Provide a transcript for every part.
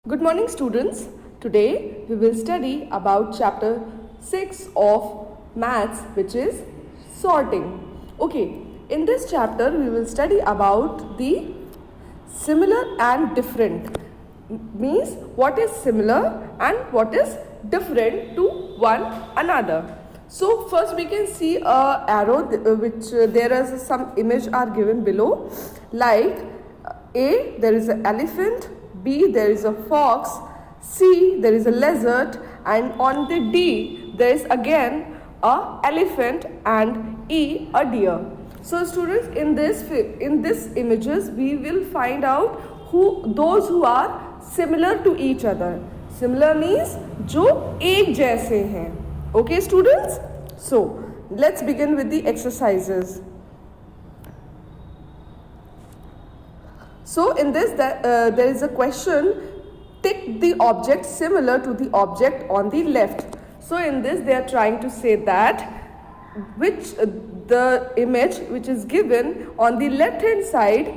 Good morning, students. Today we will study about chapter 6 of maths, which is sorting. Okay, in this chapter we will study about the similar and different. Means what is similar and what is different to one another. So first we can see a arrow which there is some image are given below, like A, there is an elephant, B, there is a fox, C, there is a lizard, and on the D there is again a elephant, and E, a deer. So students, in this images we will find out those who are similar to each other. Similar means जो एक जैसे हैं. Okay students? So let's begin with the exercises. So in this there is a question, tick the object similar to the object on the left. So in this they are trying to say that the image which is given on the left hand side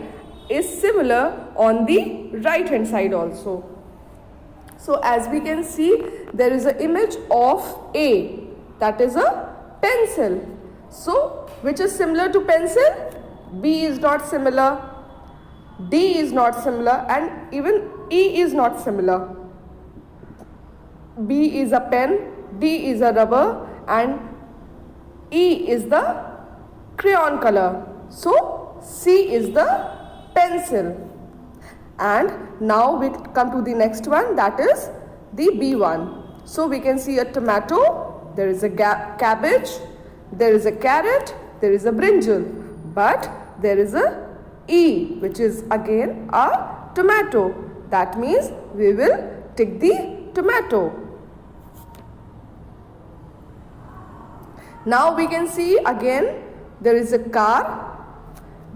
is similar on the right hand side also. So as we can see, there is an image of A, that is a pencil. So which is similar to pencil? B is not similar, D is not similar, and even E is not similar. B is a pen, D is a rubber, and E is the crayon color. So C is the pencil. And now we come to the next one, that is the B one. So we can see a tomato, there is a cabbage, there is a carrot, there is a brinjal, but there is a E, which is again a tomato. That means we will tick the tomato. Now we can see again there is a car,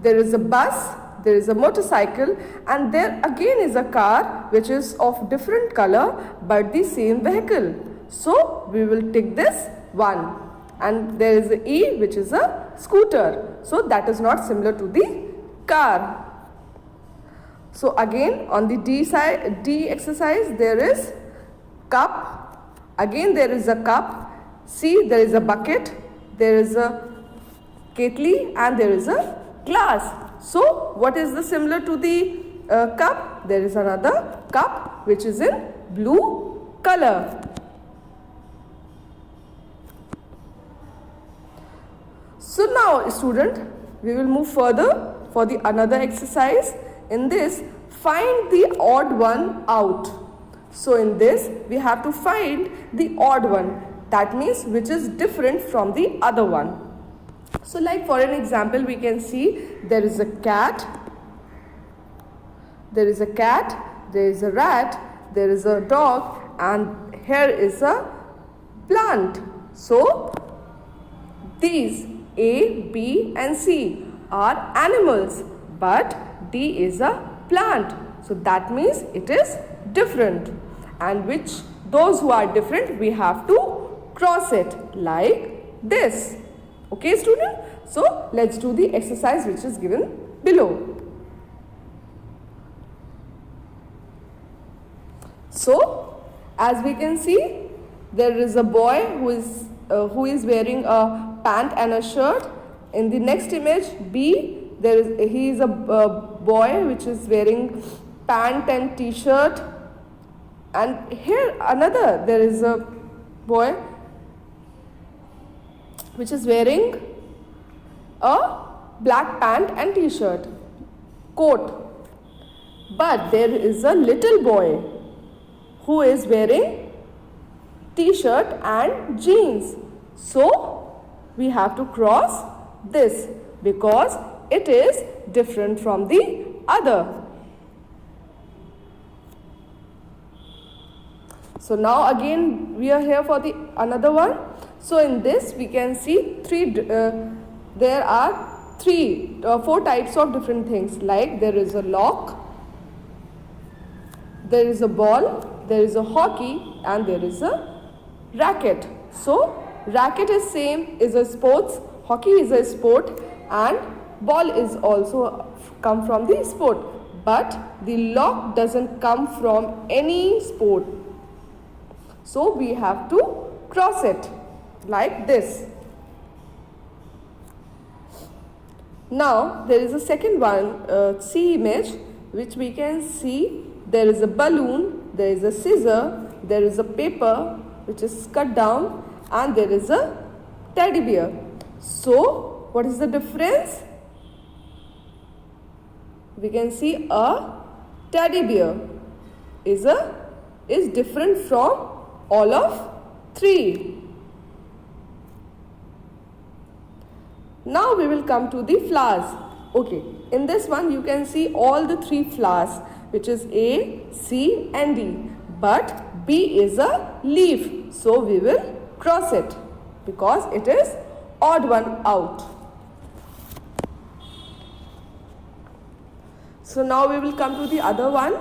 there is a bus, there is a motorcycle, and there again is a car which is of different color but the same vehicle. So we will tick this one. And there is a E, which is a scooter. So that is not similar to the car. So again on the D exercise there is cup, again there is a cup, C, there is a bucket, there is a kettle, and there is a glass. So what is the similar to the cup? There is another cup which is in blue color. So now student, we will move further for the another exercise. In this, find the odd one out. So in this we have to find the odd one, that means which is different from the other one. So like for an example we can see there is a cat, there is a rat, there is a dog, and here is a plant. So these A, B and C are animals, but D is a plant. So that means it is different, and those who are different we have to cross it like this. Okay student? So let's do the exercise which is given below. So as we can see, there is a boy who is wearing a pant and a shirt. In the next image B, he is a boy which is wearing pant and t-shirt, and here there is a boy which is wearing a black pant and t-shirt, coat. But there is a little boy who is wearing t-shirt and jeans. So we have to cross this because it is different from the other. So now again we are here for the another one. So in this we can see there are four types of different things, like there is a lock, there is a ball, there is a hockey, and there is a racket. So racket is a sports, hockey is a sport, and ball is also come from the sport. but the lock doesn't come from any sport. So we have to cross it like this. Now there is a second one, C image, which we can see there is a balloon, there is a scissor, there is a paper which is cut down, and there is a teddy bear. So what is the difference? We can see a teddy bear is different from all of three. Now we will come to the flowers. Okay, in this one you can see all the three flowers, which is A, C and D. But B is a leaf, so we will cross it because it is odd one out. So now we will come to the other one.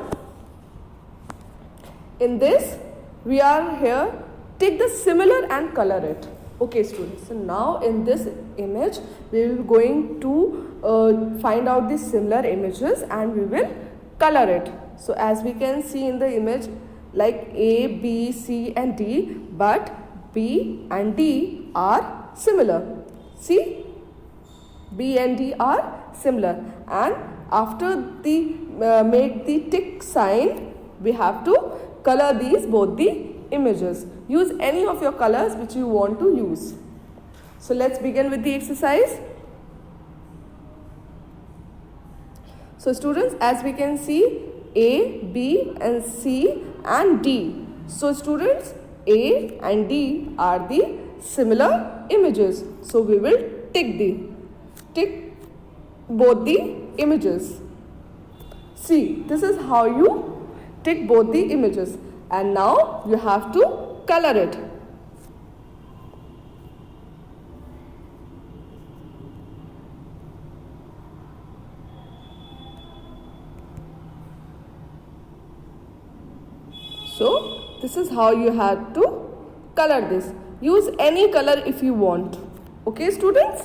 In this, we are here, take the similar and color it. Okay students, so now in this image, we will going to find out the similar images and we will color it. So as we can see in the image, like A, B, C and D, but B and D are similar. See, B and D are similar, and after the make the tick sign, we have to color both the images. Use any of your colors which you want to use. So let's begin with the exercise. So students, as we can see, A, B and C and D. So students, A and D are the similar images. So we will tick both the images. See, this is how you tick both the images. And now you have to color it. So this is how you have to color this. Use any color if you want. Okay students?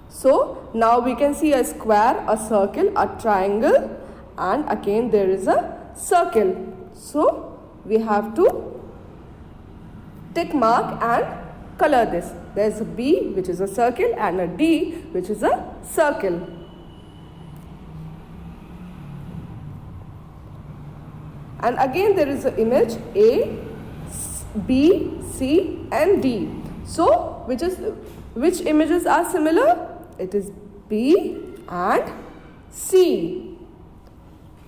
So now we can see a square, a circle, a triangle, and again there is a circle. So we have to tick mark and color this. There is a B which is a circle and a D which is a circle. And again there is an image A, B, C and D. So which images are similar? It is B and C.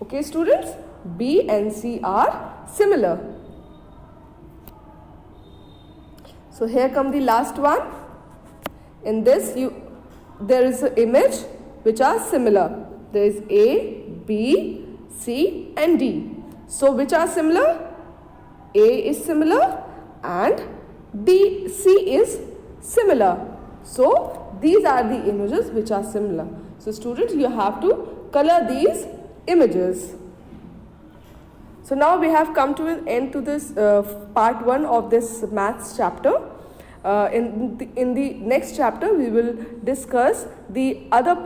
Okay students, B and C are similar. So here come the last one. In this there is an image which are similar. There is A, B, C and D. So which are similar? A is similar and C is similar. So these are the images which are similar. So students, you have to color these images. So now we have come to an end to this part 1 of this maths chapter. In the next chapter we will discuss the other